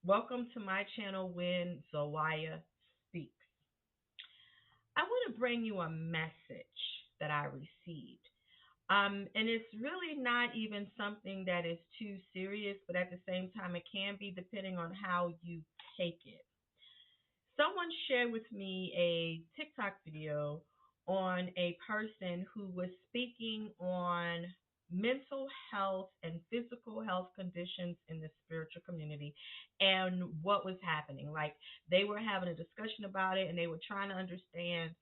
Welcome to my channel when Zawaya speaks. I want to bring you a message that I received. And it's really not even something that is too serious, but at the same time, it can be depending on how you take it. Someone shared with me a TikTok video on a person who was speaking on mental health and physical health conditions in the spiritual community and what was happening. Like they were having a discussion about it and they were trying to understand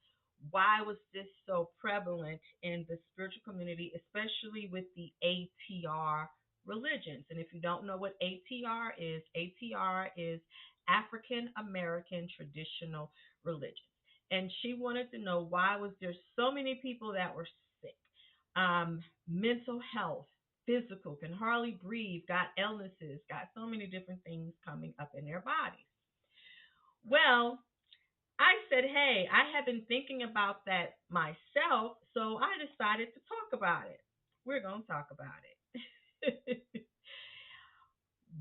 why was this so prevalent in the spiritual community, especially with the ATR religions. And if you don't know what ATR is African American traditional religion. And she wanted to know why was there so many people that were sick, mental health, physical, can hardly breathe, got illnesses, got so many different things coming up in their bodies. Well, I said, hey, I have been thinking about that myself, so I decided to talk about it. We're going to talk about it.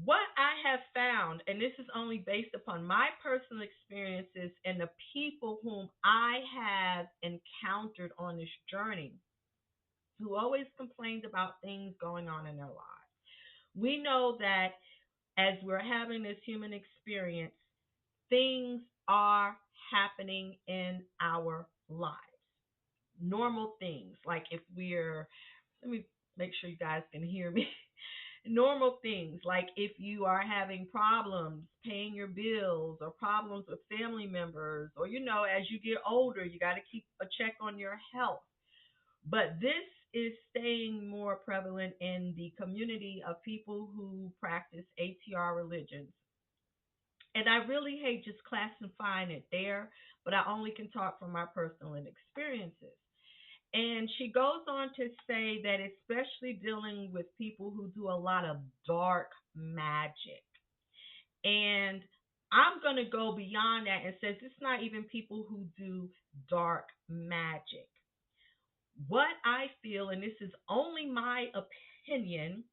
What I have found, and this is only based upon my personal experiences and the people whom I have encountered on this journey, who always complained about things going on in their lives. We know that as we're having this human experience, things are happening in our lives. Normal things, like if we're, let me make sure you guys can hear me. Normal things like if you are having problems paying your bills or problems with family members, or as you get older you got to keep a check on your health. But this is staying more prevalent in the community of people who practice ATR religions. And I really hate just classifying it there, but I only can talk from my personal experiences. And she goes on to say that especially dealing with people who do a lot of dark magic. And I'm going to go beyond that and says it's not even people who do dark magic. What I feel, and this is only my opinion,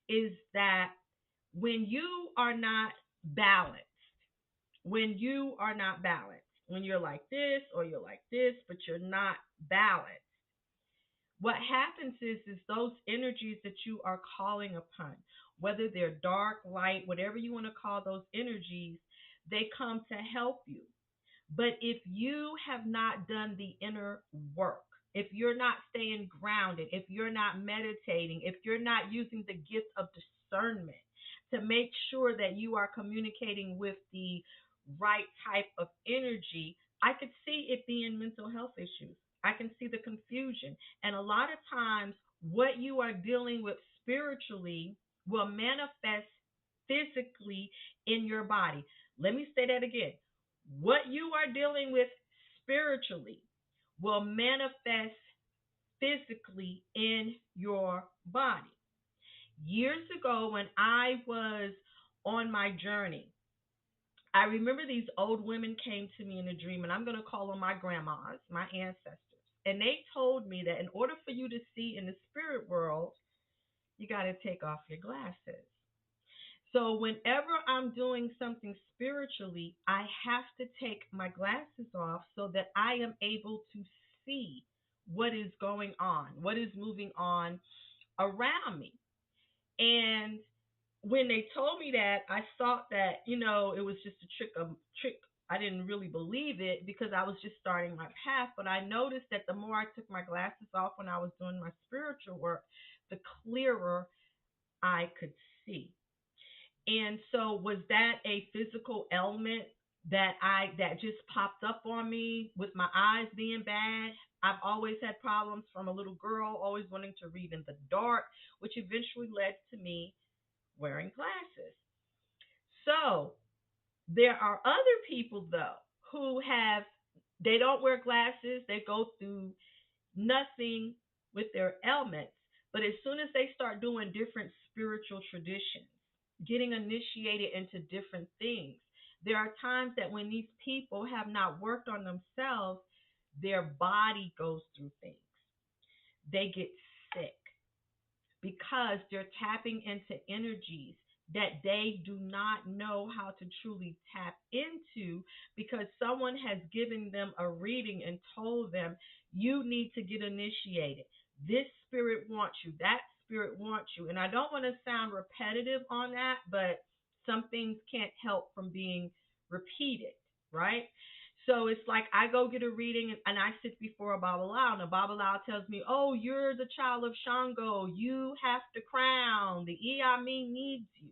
is that when you are not balanced, when you're like this or you're like this, but you're not balanced, what happens is those energies that you are calling upon, whether they're dark, light, whatever you want to call those energies, they come to help you. But if you have not done the inner work, if you're not staying grounded, if you're not meditating, if you're not using the gift of discernment to make sure that you are communicating with the right type of energy, I could see it being mental health issues. I can see the confusion. And a lot of times, what you are dealing with spiritually will manifest physically in your body. Let me say that again. What you are dealing with spiritually will manifest physically in your body. Years ago, when I was on my journey, I remember these old women came to me in a dream, and I'm going to call them my grandmas, my ancestors. And they told me that in order for you to see in the spirit world, you got to take off your glasses. So whenever I'm doing something spiritually, I have to take my glasses off so that I am able to see what is going on, what is moving on around me. And when they told me that, I thought that, it was just a trick. I didn't really believe it because I was just starting my path. But I noticed that the more I took my glasses off when I was doing my spiritual work, the clearer I could see. And so was that a physical ailment that just popped up on me with my eyes being bad? I've always had problems from a little girl, always wanting to read in the dark, which eventually led to me wearing glasses. So there are other people though who have they don't wear glasses, they go through nothing with their ailments. But as soon as they start doing different spiritual traditions, getting initiated into different things, there are times that when these people have not worked on themselves, their body goes through things. They get sick because they're tapping into energies that they do not know how to truly tap into because someone has given them a reading and told them, you need to get initiated. This spirit wants you, that spirit wants you. And I don't want to sound repetitive on that, but some things can't help from being repeated, right? So it's like I go get a reading and I sit before a Babalawo, and a Babalawo tells me, "Oh, you're the child of Shango. You have to crown. The Iyami needs you."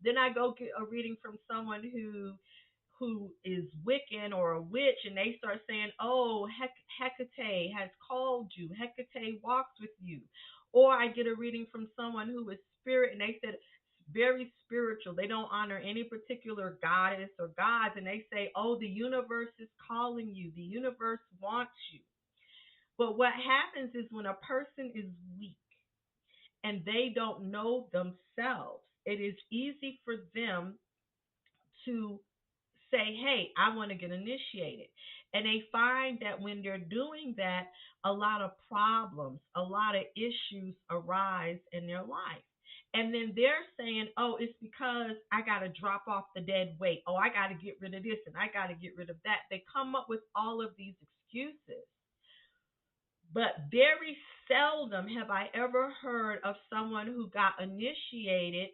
Then I go get a reading from someone who is Wiccan or a witch, and they start saying, "Oh, Hecate has called you. Hecate walks with you." Or I get a reading from someone who is spirit, and they said very spiritual. They don't honor any particular goddess or gods, and they say, "Oh, the universe is calling you. The universe wants you." But what happens is when a person is weak and they don't know themselves, it is easy for them to say, "Hey, I want to get initiated." And they find that when they're doing that, a lot of problems, a lot of issues arise in their life. And then they're saying, "Oh, it's because I got to drop off the dead weight. Oh, I got to get rid of this and I got to get rid of that." They come up with all of these excuses. But very seldom have I ever heard of someone who got initiated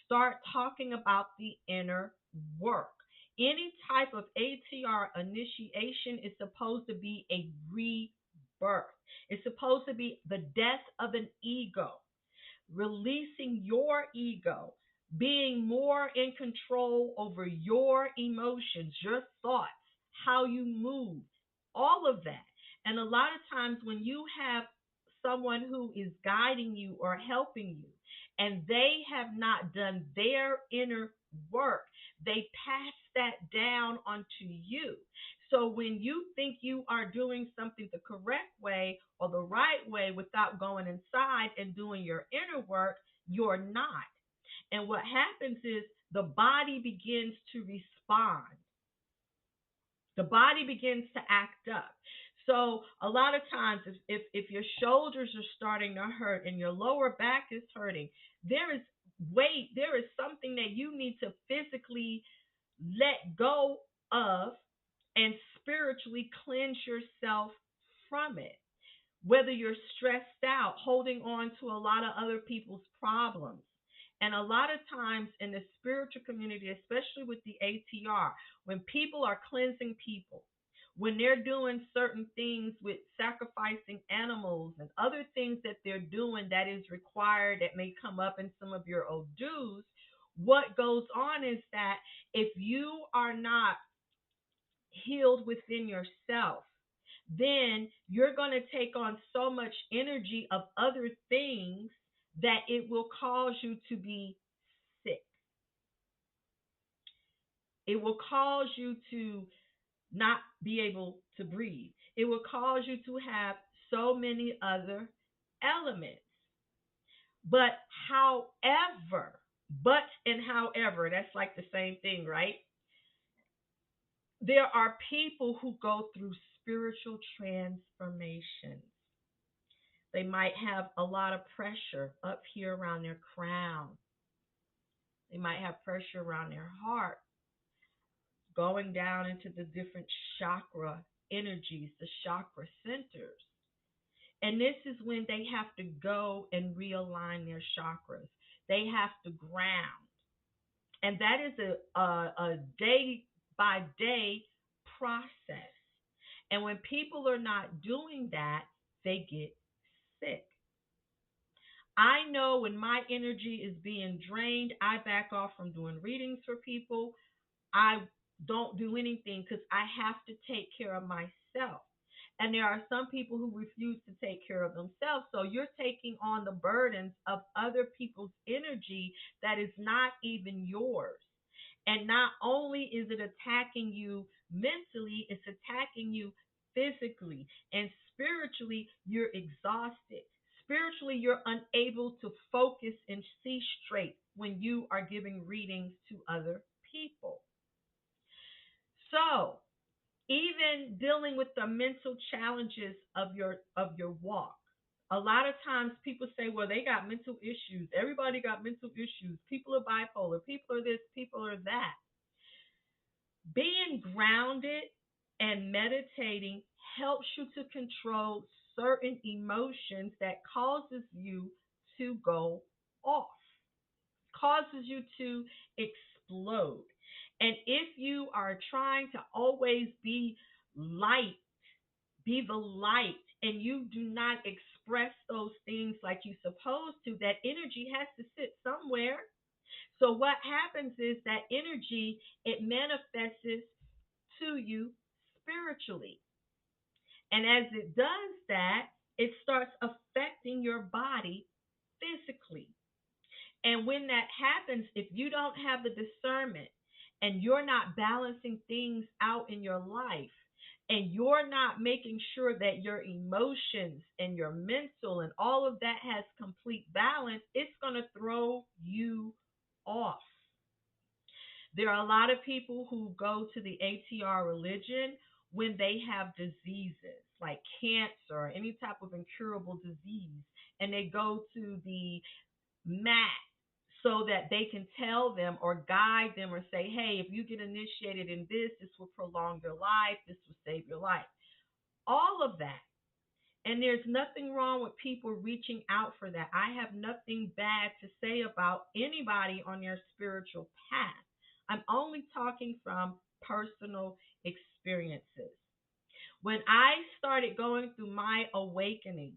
start talking about the inner work. Any type of ATR initiation is supposed to be a rebirth. It's supposed to be the death of an ego, releasing your ego, being more in control over your emotions, your thoughts, how you move, all of that. And a lot of times when you have someone who is guiding you or helping you and they have not done their inner work, they pass that down onto you. So when you think you are doing something the correct way or the right way without going inside and doing your inner work, you're not. And what happens is the body begins to respond. The body begins to act up. So a lot of times if your shoulders are starting to hurt and your lower back is hurting, there is weight, there is something that you need to physically let go of and spiritually cleanse yourself from it. Whether you're stressed out, holding on to a lot of other people's problems. And a lot of times in the spiritual community, especially with the ATR, when people are cleansing people, when they're doing certain things with sacrificing animals and other things that they're doing that is required that may come up in some of your old dues, what goes on is that if you are not healed within yourself, then you're going to take on so much energy of other things that it will cause you to be sick. It will cause you to not be able to breathe. It will cause you to have so many other elements. But however, that's like the same thing, right? There are people who go through spiritual transformations. They might have a lot of pressure up here around their crown. They might have pressure around their heart, going down into the different chakra energies, the chakra centers. And this is when they have to go and realign their chakras. They have to ground. And that is a day by day process. And when people are not doing that, they get sick. I know when my energy is being drained, I back off from doing readings for people. I don't do anything because I have to take care of myself. And there are some people who refuse to take care of themselves. So you're taking on the burdens of other people's energy that is not even yours. And not only is it attacking you mentally, it's attacking you physically. And spiritually, you're exhausted. Spiritually, you're unable to focus and see straight when you are giving readings to other people. So, even dealing with the mental challenges of your walk. A lot of times people say, well, they got mental issues. Everybody got mental issues. People are bipolar. People are this. People are that. Being grounded and meditating helps you to control certain emotions that causes you to go off, causes you to explode. And if you are trying to always light, be the light, and you do not express those things like you're supposed to, that energy has to sit somewhere. So what happens is that energy, it manifests to you spiritually. And as it does that, it starts affecting your body physically. And when that happens, if you don't have the discernment and you're not balancing things out in your life, and you're not making sure that your emotions and your mental and all of that has complete balance, it's going to throw you off. There are a lot of people who go to the ATR religion when they have diseases like cancer or any type of incurable disease, and they go to the mat so that they can tell them or guide them or say, hey, if you get initiated in this, this will prolong your life, this will save your life. All of that. And there's nothing wrong with people reaching out for that. I have nothing bad to say about anybody on their spiritual path. I'm only talking from personal experiences. When I started going through my awakening,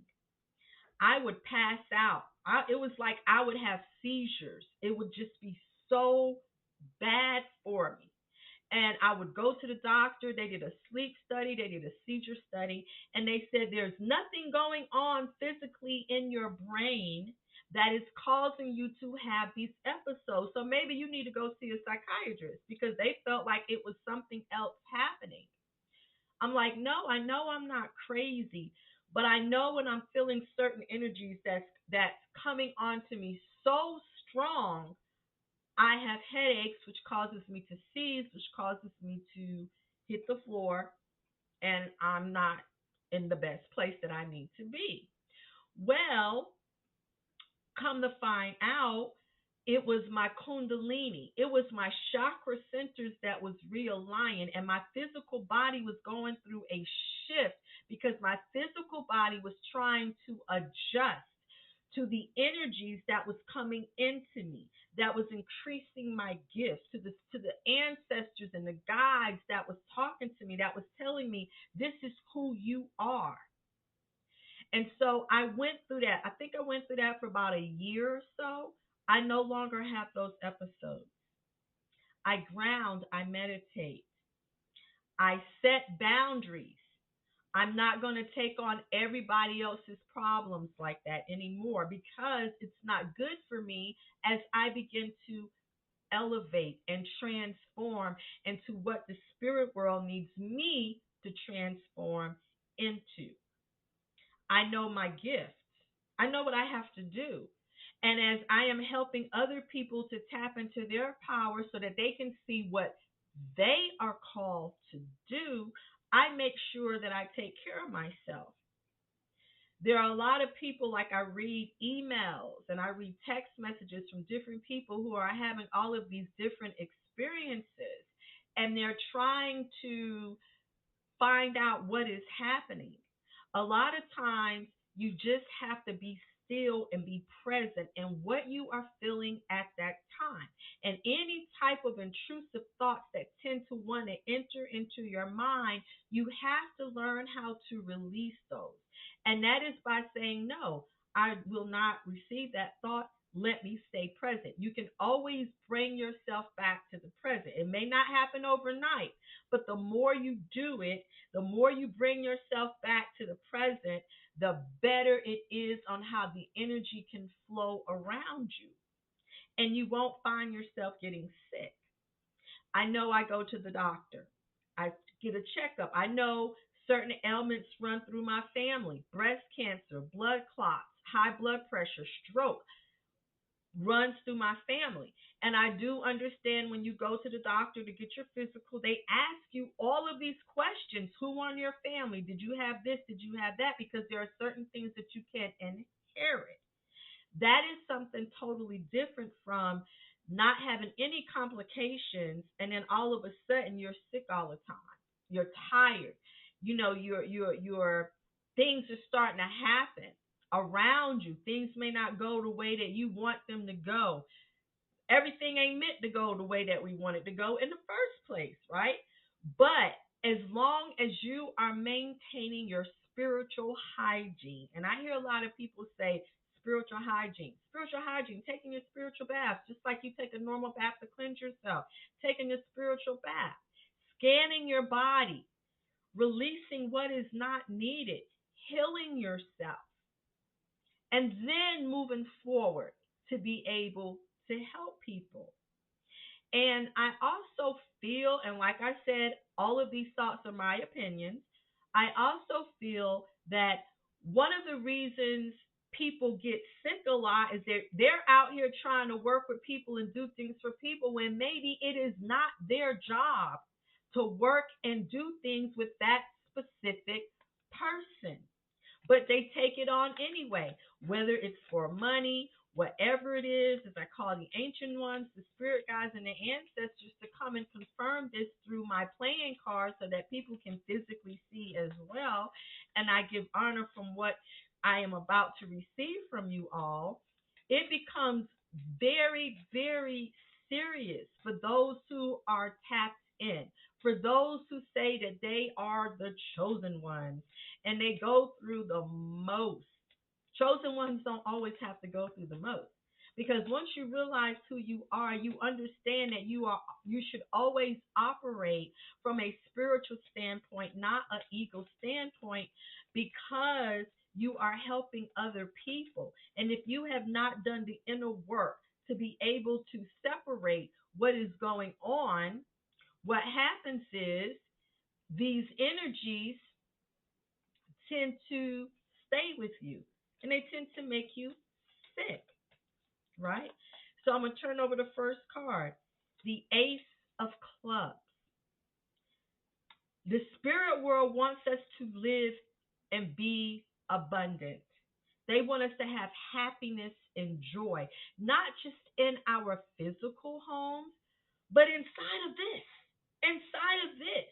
I would pass out. It was like I would have seizures. It would just be so bad for me. And I would go to the doctor. They did a sleep study, they did a seizure study, and they said there's nothing going on physically in your brain that is causing you to have these episodes. So maybe you need to go see a psychiatrist because they felt like it was something else happening. I'm like, no, I know I'm not crazy, but I know when I'm feeling certain energies that's coming onto me so strong, I have headaches, which causes me to seize, which causes me to hit the floor, and I'm not in the best place that I need to be. Well, come to find out, it was my kundalini. It was my chakra centers that was realigning, and my physical body was going through a shift because my physical body was trying to adjust to the energies that was coming into me, that was increasing my gifts, to the ancestors and the guides that was talking to me, that was telling me this is who you are. And so I went through that. I think I went through that for about a year or so. I no longer have those episodes. I ground, I meditate, I set boundaries. I'm not going to take on everybody else's problems like that anymore because it's not good for me as I begin to elevate and transform into what the spirit world needs me to transform into. I know my gifts. I know what I have to do. And as I am helping other people to tap into their power so that they can see what they are called to do, I make sure that I take care of myself. There are a lot of people, like I read emails and I read text messages from different people who are having all of these different experiences, and they're trying to find out what is happening. A lot of times you just have to be still and be present in what you are feeling at that time. And any type of intrusive thoughts that tend to want to enter into your mind, you have to learn how to release those. And that is by saying, no, I will not receive that thought. Let me stay present. You can always bring yourself back to the present. It may not happen overnight, but the more you do it, the more you bring yourself back to the present, the better it is on how the energy can flow around you. And you won't find yourself getting sick. I know I go to the doctor. I get a checkup. I know certain ailments run through my family: breast cancer, blood clots, high blood pressure, stroke. runs through my family. And I do understand when you go to the doctor to get your physical, they ask you all of these questions. Who on your family? Did you have this? Did you have that? Because there are certain things that you can't inherit. That is something totally different from not having any complications and then all of a sudden you're sick all the time. You're tired. Your things are starting to happen around you. Things may not go the way that you want them to go. Everything ain't meant to go the way that we want it to go in the first place, right? But as long as you are maintaining your spiritual hygiene, and I hear a lot of people say spiritual hygiene, taking your spiritual bath, just like you take a normal bath to cleanse yourself, taking a spiritual bath, scanning your body, releasing what is not needed, healing yourself, and then moving forward to be able to help people. And I also feel, and like I said, all of these thoughts are my opinions. I also feel that one of the reasons people get sick a lot is they're out here trying to work with people and do things for people when maybe it is not their job to work and do things with that specific person, but they take it on anyway, whether it's for money, whatever it is, as I call the ancient ones, the spirit guides, and the ancestors to come and confirm this through my playing cards so that people can physically see as well. And I give honor from what I am about to receive from you all. It becomes very, very serious for those who are tapped in, for those who say that they are the chosen ones and they go through the most. Chosen ones don't always have to go through the most. Because once you realize who you are, you understand that you should always operate from a spiritual standpoint, not an ego standpoint, because you are helping other people. And if you have not done the inner work to be able to separate what is going on, what happens is these energies tend to stay with you and they tend to make you sick, right? So I'm going to turn over the first card, the Ace of Clubs. The spirit world wants us to live and be abundant. They want us to have happiness and joy, not just in our physical homes, but inside of this, inside of this.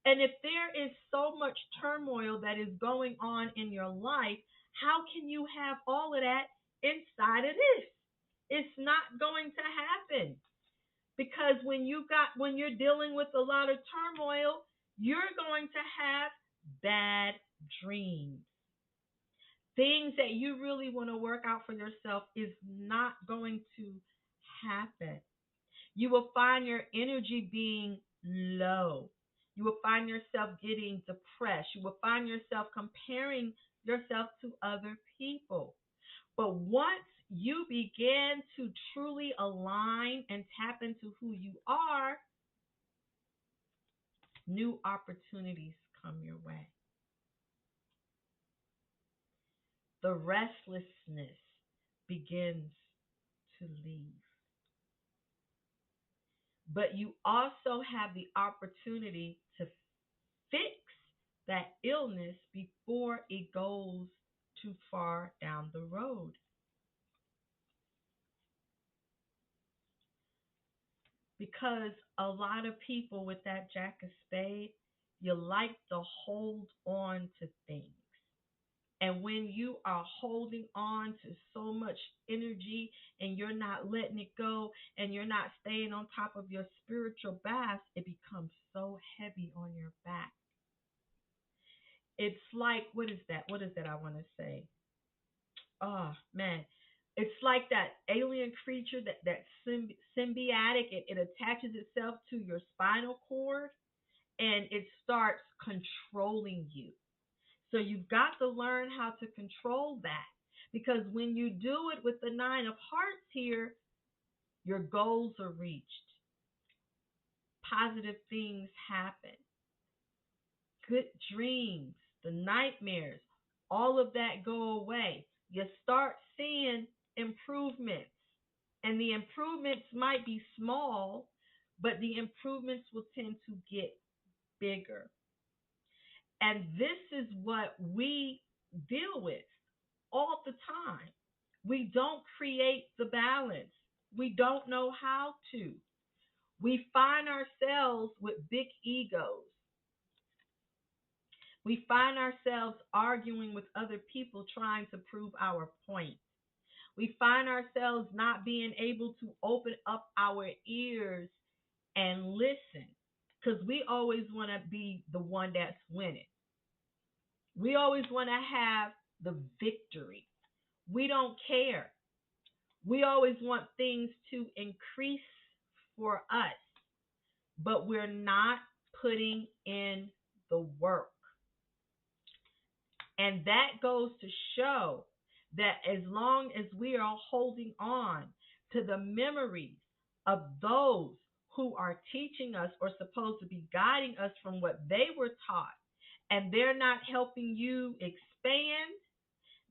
And if there is so much turmoil that is going on in your life, how can you have all of that inside of this? It's not going to happen because when you're dealing with a lot of turmoil, you're going to have bad dreams. Things that you really want to work out for yourself is not going to happen. You will find your energy being low. You will find yourself getting depressed. You will find yourself comparing yourself to other people. But once you begin to truly align and tap into who you are, new opportunities come your way. The restlessness begins to leave. But you also have the opportunity to fix that illness before it goes too far down the road. Because a lot of people with that Jack of Spades, you like to hold on to things. And when you are holding on to so much energy and you're not letting it go and you're not staying on top of your spiritual bath, it becomes so heavy on your back. It's like, what is that? What is that I want to say? Oh, man. It's like that alien creature, that symbiotic, it attaches itself to your spinal cord and it starts controlling you. So you've got to learn how to control that. Because when you do it with the Nine of Hearts here, your goals are reached. Positive things happen. Good dreams, the nightmares, all of that go away. You start seeing improvements. And the improvements might be small, but the improvements will tend to get bigger. And this is what we deal with all the time. We don't create the balance. We don't know how to. We find ourselves with big egos. We find ourselves arguing with other people trying to prove our point. We find ourselves not being able to open up our ears and listen because we always want to be the one that's winning. We always want to have the victory. We don't care. We always want things to increase for us, but we're not putting in the work. And that goes to show that as long as we are holding on to the memories of those who are teaching us or supposed to be guiding us from what they were taught, and they're not helping you expand,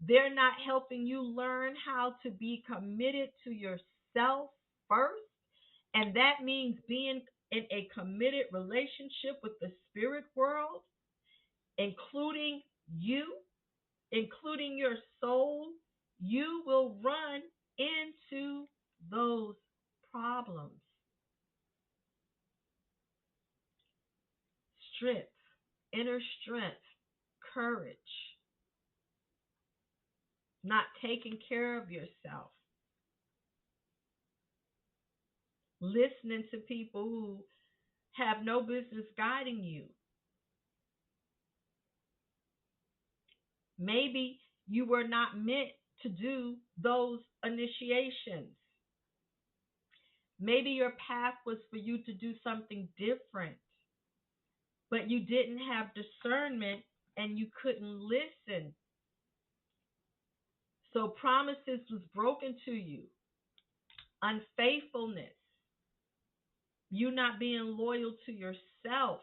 they're not helping you learn how to be committed to yourself first. And that means being in a committed relationship with the spirit world, including you, including your soul. You will run into those problems. Strength, inner strength, courage, not taking care of yourself, listening to people who have no business guiding you. Maybe you were not meant to do those initiations. Maybe your path was for you to do something different, but you didn't have discernment and you couldn't listen. So promises was broken to you. Unfaithfulness, you not being loyal to yourself.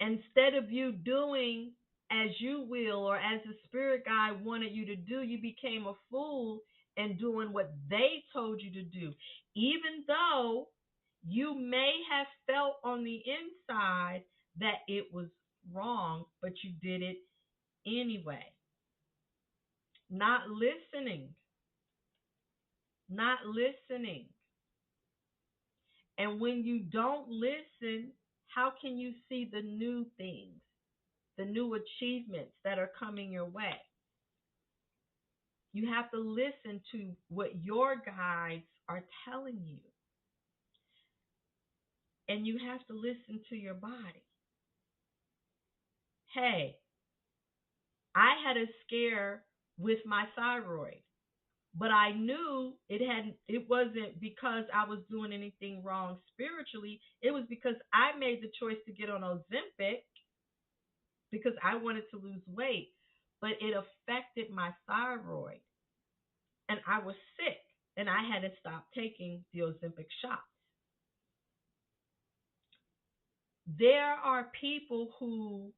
Instead of you doing as you will or as the spirit guide wanted you to do, you became a fool and doing what they told you to do. Even though you may have felt on the inside that it was wrong, but you did it anyway. Not listening. Not listening. And when you don't listen, how can you see the new things, the new achievements that are coming your way? You have to listen to what your guides are telling you. And you have to listen to your body. Hey, I had a scare with my thyroid, but I knew it wasn't because I was doing anything wrong spiritually. It was because I made the choice to get on Ozempic because I wanted to lose weight, but it affected my thyroid and I was sick and I had to stop taking the Ozempic shot. There are people who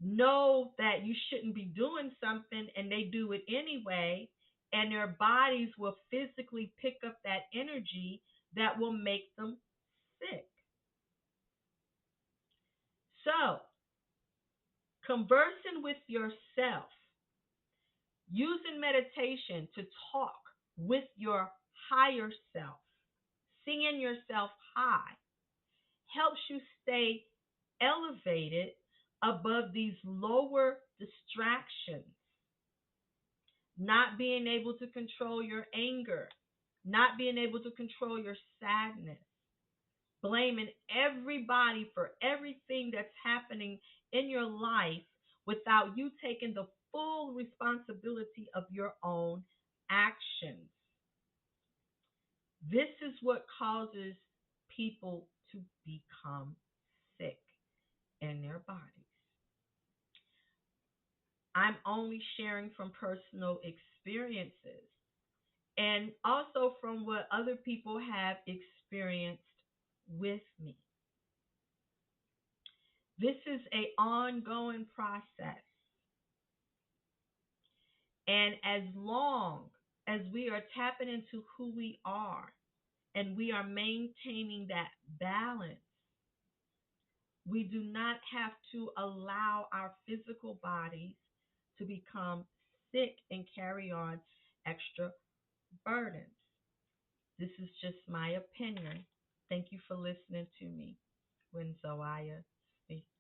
know that you shouldn't be doing something and they do it anyway, and their bodies will physically pick up that energy that will make them sick. So, conversing with yourself, using meditation to talk with your higher self, seeing yourself high, helps you stay elevated above these lower distractions. Not being able to control your anger, not being able to control your sadness, blaming everybody for everything that's happening in your life without you taking the full responsibility of your own actions. This is what causes people to become sick in their bodies. I'm only sharing from personal experiences and also from what other people have experienced with me. This is an ongoing process. And as long as we are tapping into who we are and we are maintaining that balance, we do not have to allow our physical bodies to become sick and carry on extra burdens. This is just my opinion. Thank you for listening to me when Zoaya speaks.